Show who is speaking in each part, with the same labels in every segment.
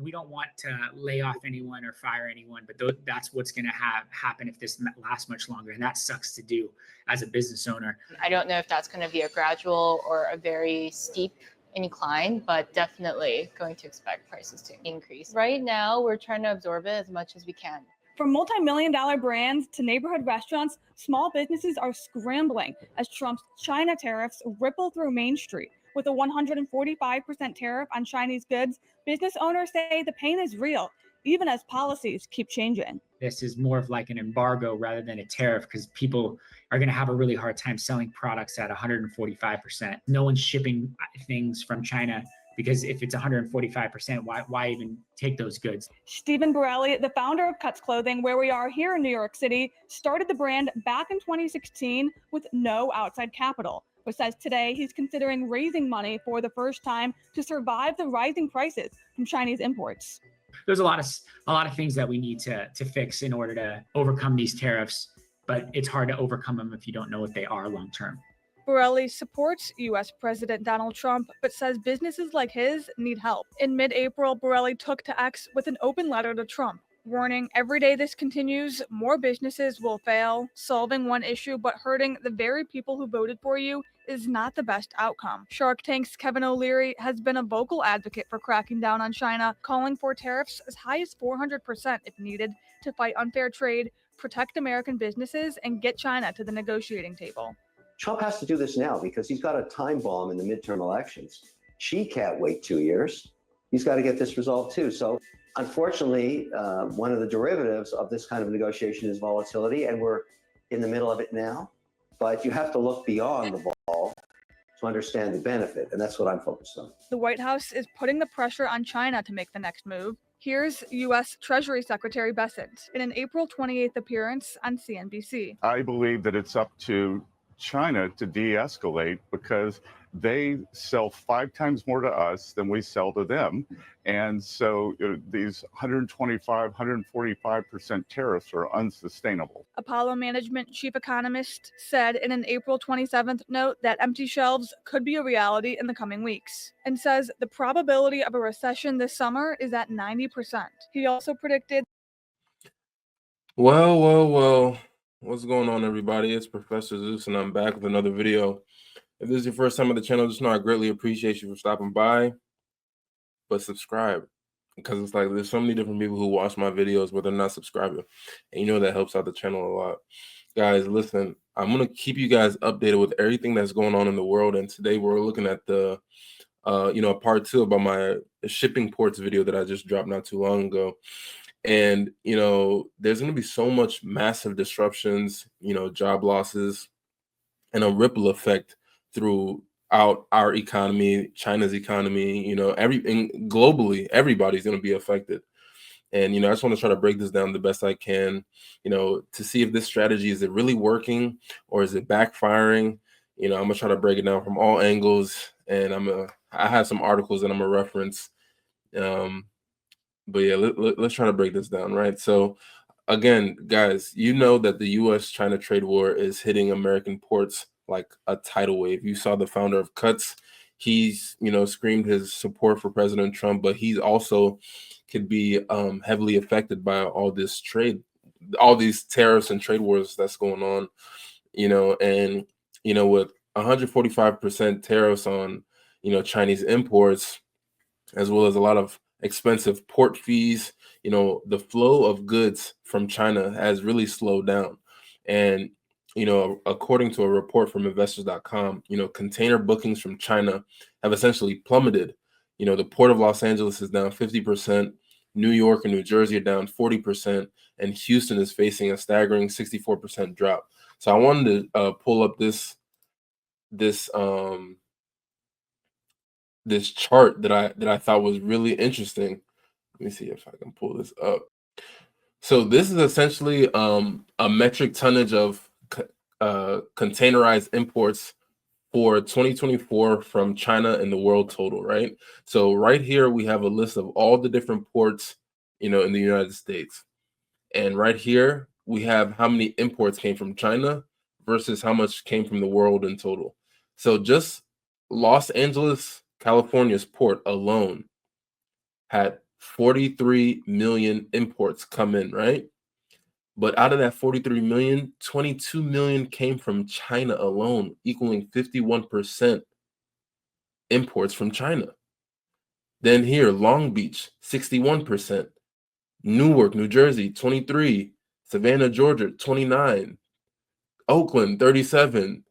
Speaker 1: We don't want to lay off anyone or fire anyone, but that's what's going to happen if this lasts much longer. And that sucks to do as a business owner.
Speaker 2: I don't know if that's going to be a gradual or a very steep incline, but definitely going to expect prices to increase. Right now, we're trying to absorb it as much as we can.
Speaker 3: From multi-million-dollar brands to neighborhood restaurants, small businesses are scrambling as Trump's China tariffs ripple through Main Street. With a 145% tariff on Chinese goods, business owners say the pain is real, even as policies keep changing.
Speaker 1: This is more of like an embargo rather than a tariff, because people are going to have a really hard time selling products at 145%. No one's shipping things from China, because if it's 145%, why even take those goods?
Speaker 3: Stephen Borelli, the founder of Cuts Clothing, where we are here in New York City, started the brand back in 2016 with no outside capital, but says today he's considering raising money for the first time to survive the rising prices from Chinese imports.
Speaker 1: There's a lot of things that we need to fix in order to overcome these tariffs, but it's hard to overcome them if you don't know what they are long term.
Speaker 3: Borelli supports U.S. President Donald Trump, but says businesses like his need help. In mid-April, Borelli took to X with an open letter to Trump, warning every day this continues, more businesses will fail. Solving one issue but hurting the very people who voted for you is not the best outcome. Shark Tank's Kevin O'Leary has been a vocal advocate for cracking down on China, calling for tariffs as high as 400% if needed to fight unfair trade, protect American businesses, and get China to the negotiating table.
Speaker 4: Trump has to do this now because he's got a time bomb in the midterm elections. Xi can't wait 2 years. He's got to get this resolved too. So unfortunately, one of the derivatives of this kind of negotiation is volatility, and we're in the middle of it now. But you have to look beyond the ball to understand the benefit, and that's what I'm focused on.
Speaker 3: The White House is putting the pressure on China to make the next move. Here's U.S. Treasury Secretary Bessent in an April 28th appearance on CNBC.
Speaker 5: I believe that it's up to China to de-escalate because they sell 5 times more to us than we sell to them. And so these 125, 145% tariffs are unsustainable.
Speaker 3: Apollo Management chief economist said in an April 27th note that empty shelves could be a reality in the coming weeks, and says the probability of a recession this summer is at 90%. He also predicted.
Speaker 6: Well. What's going on, everybody? It's Professor Zeus, and I'm back with another video. If this is your first time on the channel, just know I greatly appreciate you for stopping by. But subscribe, because it's like there's so many different people who watch my videos, but they're not subscribing. And you know that helps out the channel a lot. Guys, listen, I'm going to keep you guys updated with everything that's going on in the world. And today we're looking at the, part 2 about my shipping ports video that I just dropped not too long ago. And, there's going to be so much massive disruptions, job losses, and a ripple effect throughout our economy, China's economy, everything globally, everybody's going to be affected. And, I just want to try to break this down the best I can, to see if this strategy, is it really working or is it backfiring? I'm going to try to break it down from all angles. And I have some articles that I'm going to reference. But yeah, let's try to break this down, right? So again, guys, you know that the U.S. China trade war is hitting American ports like a tidal wave. You saw the founder of Cuts. He's, screamed his support for President Trump, but he's also could be heavily affected by all this trade, all these tariffs and trade wars that's going on, and, with 145% tariffs on, Chinese imports, as well as a lot of expensive port fees, the flow of goods from China has really slowed down. And, according to a report from investors.com, container bookings from China have essentially plummeted. The Port of Los Angeles is down 50%, New York and New Jersey are down 40%, and Houston is facing a staggering 64% drop. So I wanted to pull up this chart that I thought was really interesting. Let me see if I can pull this up. So this is essentially a metric tonnage of containerized imports for 2024 from China and the world total, right? So right here we have a list of all the different ports, in the United States. And right here we have how many imports came from China versus how much came from the world in total. So just Los Angeles, California's port alone had 43 million imports come in, right? But out of that 43 million, 22 million came from China alone, equaling 51% imports from China. Then here, Long Beach, 61%. Newark, New Jersey, 23. Savannah, Georgia, 29. Oakland, 37.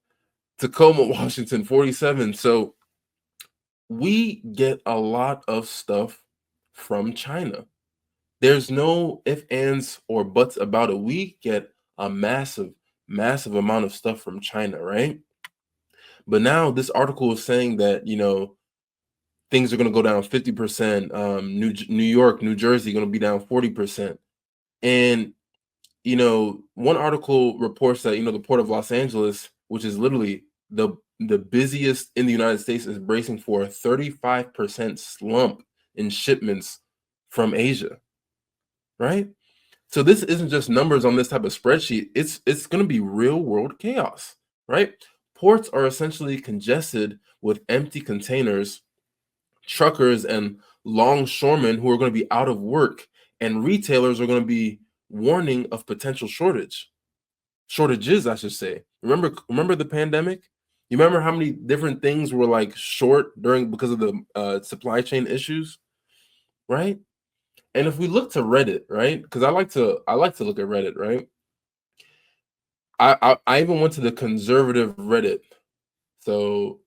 Speaker 6: Tacoma, Washington, 47. So we get a lot of stuff from China. There's no ifs, ands, or buts about it. We get a massive, massive amount of stuff from China, right? But now this article is saying that, things are going to go down 50%. New York, New Jersey going to be down 40%. And, one article reports that, the port of Los Angeles, which is literally the busiest in the United States, is bracing for a 35% slump in shipments from Asia, right? So this isn't just numbers on this type of spreadsheet. It's going to be real world chaos, right? Ports are essentially congested with empty containers, truckers and longshoremen who are going to be out of work, and retailers are going to be warning of potential shortages, I should say. Remember the pandemic? You remember how many different things were like short because of the supply chain issues, right? And if we look to Reddit, right? Because I like to look at Reddit, right? I even went to the conservative Reddit. So,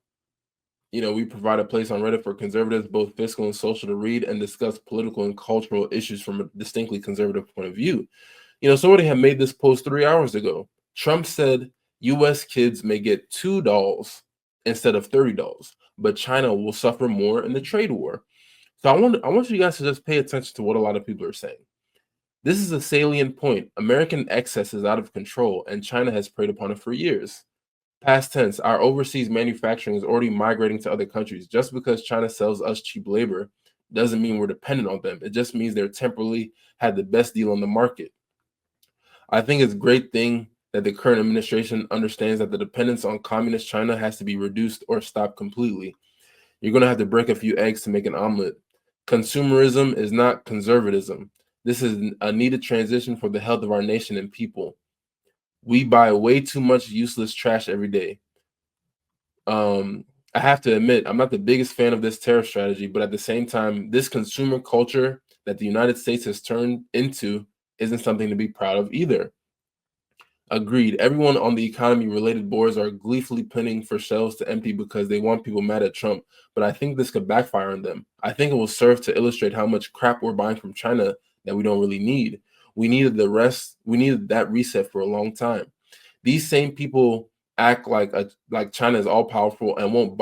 Speaker 6: we provide a place on Reddit for conservatives, both fiscal and social, to read and discuss political and cultural issues from a distinctly conservative point of view. Somebody had made this post 3 hours ago. Trump said U.S. kids may get $2 instead of $30, but China will suffer more in the trade war. So I want you guys to just pay attention to what a lot of people are saying. This is a salient point. American excess is out of control, and China has preyed upon it for years. Past tense, our overseas manufacturing is already migrating to other countries. Just because China sells us cheap labor doesn't mean we're dependent on them. It just means they're temporarily had the best deal on the market. I think it's a great thing that the current administration understands that the dependence on communist China has to be reduced or stopped completely. You're going to have to break a few eggs to make an omelet. Consumerism is not conservatism. This is a needed transition for the health of our nation and people. We buy way too much useless trash every day. I have to admit, I'm not the biggest fan of this tariff strategy, but at the same time, this consumer culture that the United States has turned into isn't something to be proud of either. Agreed. Everyone on the economy-related boards are gleefully pinning for shelves to empty because they want people mad at Trump, but I think this could backfire on them. I think it will serve to illustrate how much crap we're buying from China that we don't really need. We needed that reset for a long time. These same people act like China is all-powerful and won't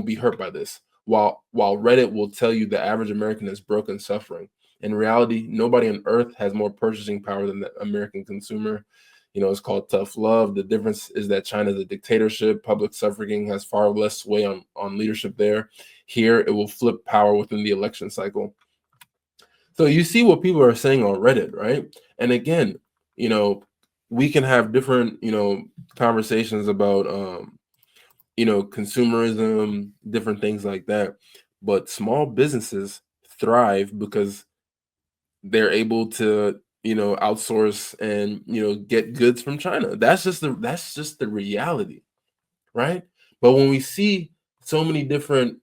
Speaker 6: be hurt by this, while Reddit will tell you the average American is broke and suffering. In reality, nobody on earth has more purchasing power than the American consumer. It's called tough love. The difference is that China is a dictatorship. Public suffraging has far less sway on leadership there. Here, it will flip power within the election cycle. So you see what people are saying on Reddit, right? And again, we can have different, conversations about, consumerism, different things like that. But small businesses thrive because they're able to outsource and get goods from China. That's just the reality, right? But when we see that so many different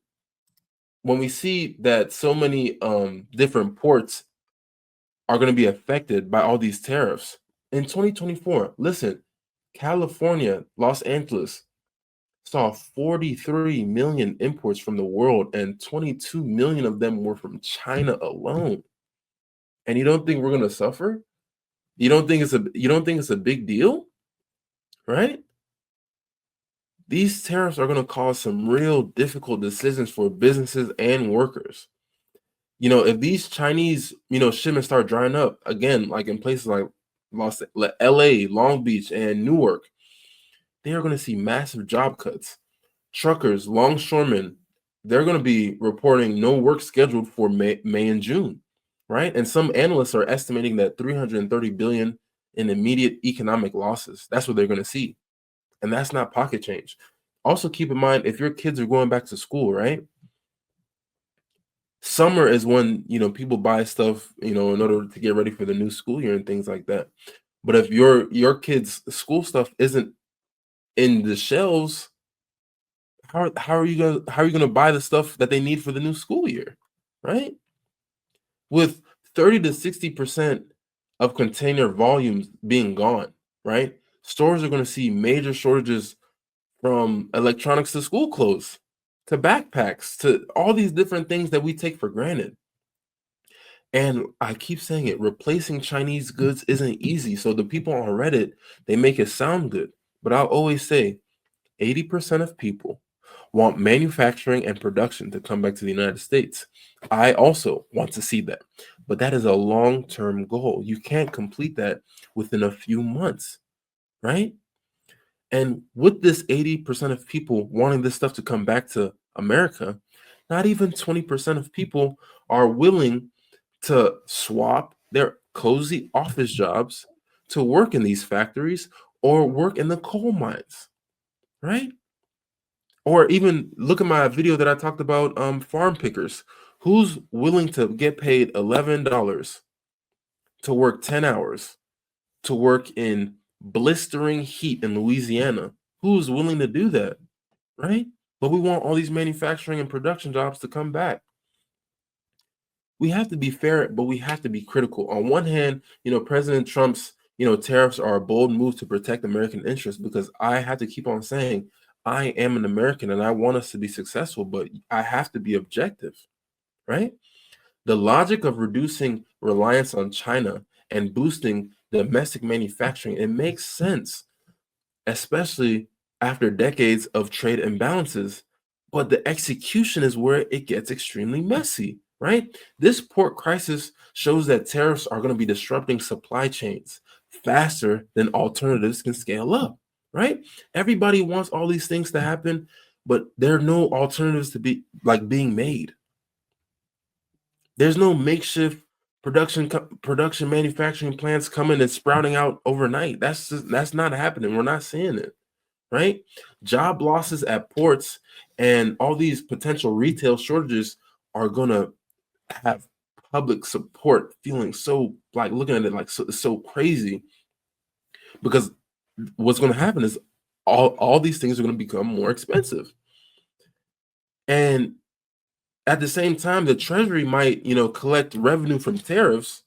Speaker 6: ports are going to be affected by all these tariffs in 2024, listen, California, Los Angeles saw 43 million imports from the world, and 22 million of them were from China alone. And you don't think we're going to suffer? You don't think it's a big deal? Right? These tariffs are going to cause some real difficult decisions for businesses and workers. If these Chinese, shipments start drying up again, like in places like LA, Long Beach, and Newark, they are going to see massive job cuts. Truckers, longshoremen, they're going to be reporting no work scheduled for May and June. Right? And some analysts are estimating that 330 billion in immediate economic losses. That's what they're going to see. And that's not pocket change. Also keep in mind, if your kids are going back to school, right? Summer is when, you know, people buy stuff, you know, in order to get ready for the new school year and things like that. But if your kids' school stuff isn't in the shelves, how are you gonna buy the stuff that they need for the new school year, right? With 30 to 60% of container volumes being gone, right? Stores are going to see major shortages, from electronics to school clothes to backpacks to all these different things that we take for granted. And I keep saying it, replacing Chinese goods isn't easy. So the people on Reddit, they make it sound good. But I'll always say 80% of people want manufacturing and production to come back to the United States. I also want to see that. But that is a long-term goal. You can't complete that within a few months, right? And with this 80% of people wanting this stuff to come back to America, not even 20% of people are willing to swap their cozy office jobs to work in these factories or work in the coal mines, right? Or even look at my video that I talked about, farm pickers. Who's willing to get paid $11 to work 10 hours to work in blistering heat in Louisiana? Who's willing to do that, right? But we want all these manufacturing and production jobs to come back. We have to be fair, but we have to be critical. On one hand, you know, President Trump's, you know, tariffs are a bold move to protect American interests, because I have to keep on saying I am an American and I want us to be successful, but I have to be objective, right? The logic of reducing reliance on China and boosting domestic manufacturing, it makes sense, especially after decades of trade imbalances. But the execution is where it gets extremely messy, right? This port crisis shows that tariffs are going to be disrupting supply chains faster than alternatives can scale up, right? Everybody wants all these things to happen, but there are no alternatives to be like being made. There's no makeshift production manufacturing plants coming and sprouting out overnight. That's not happening. We're not seeing it, right? Job losses at ports and all these potential retail shortages are gonna have public support feeling so, like, looking at it like so crazy, because what's gonna happen is all these things are gonna become more expensive. And at the same time, the Treasury might, you know, collect revenue from tariffs,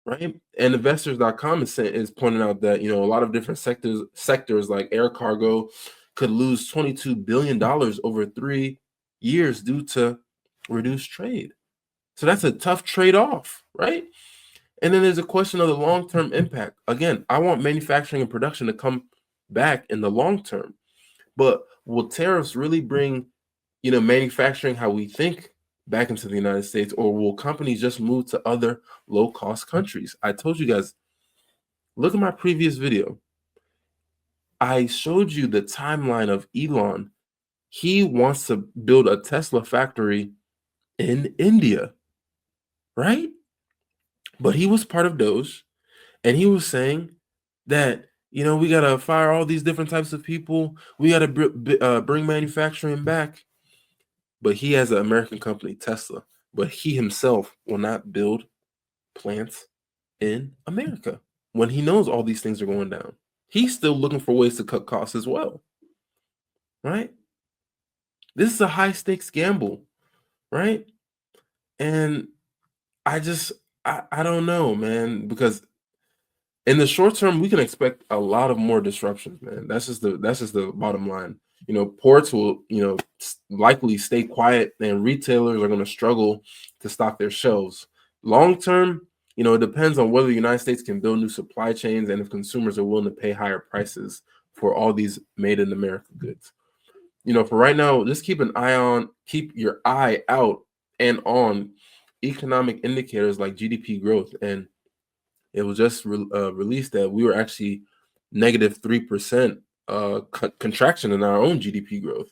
Speaker 6: right? And investors.com is pointing out that, you know, a lot of different sectors like air cargo could lose $22 billion over 3 years due to reduced trade. So that's a tough trade-off, right? And then there's a question of the long-term impact. Again, I want manufacturing and production to come back in the long term, but will tariffs really bring, you know, manufacturing how we think back into the United States, or will companies just move to other low-cost countries? I told you guys, look at my previous video. I showed you the timeline of Elon. He wants to build a Tesla factory in India, right? But he was part of Doge, and he was saying that, you know, we got to fire all these different types of people. We got to bring manufacturing back. But he has an American company, Tesla, but he himself will not build plants in America when he knows all these things are going down. He's still looking for ways to cut costs as well, right? This is a high stakes gamble, right? And I just, I don't know, man, because in the short term, we can expect a lot of more disruptions, man. That's just the bottom line. You know, ports will, you know, likely stay quiet, and retailers are going to struggle to stock their shelves. Long term, you know, it depends on whether the United States can build new supply chains and if consumers are willing to pay higher prices for all these made in America goods. You know, for right now, just keep your eye out and on economic indicators like GDP growth. And it was just released that we were actually negative 3% contraction in our own GDP growth.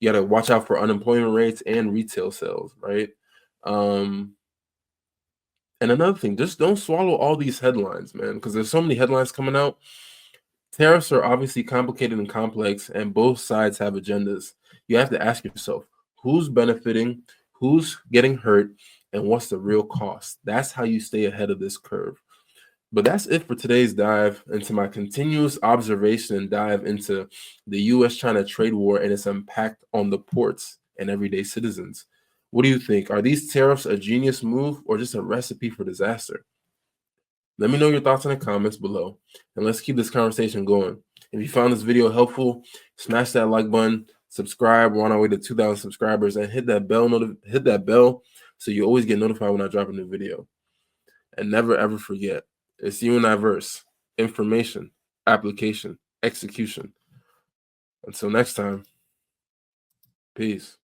Speaker 6: You got to watch out for unemployment rates and retail sales, right? And another thing, just don't swallow all these headlines, man, because there's so many headlines coming out. Tariffs are obviously complicated and complex, and both sides have agendas. You have to ask yourself, who's benefiting, who's getting hurt, and what's the real cost. That's how you stay ahead of this curve. But that's it for today's dive into my continuous observation and dive into the U.S. China trade war and its impact on the ports and everyday citizens. What do you think? Are these tariffs a genius move or just a recipe for disaster? Let me know your thoughts in the comments below, and let's keep this conversation going. If you found this video helpful, smash that like button, subscribe. We're on our way to 2,000 subscribers, and hit that bell so you always get notified when I drop a new video. And never ever forget, it's you and I verse: information, application, execution. Until next time, peace.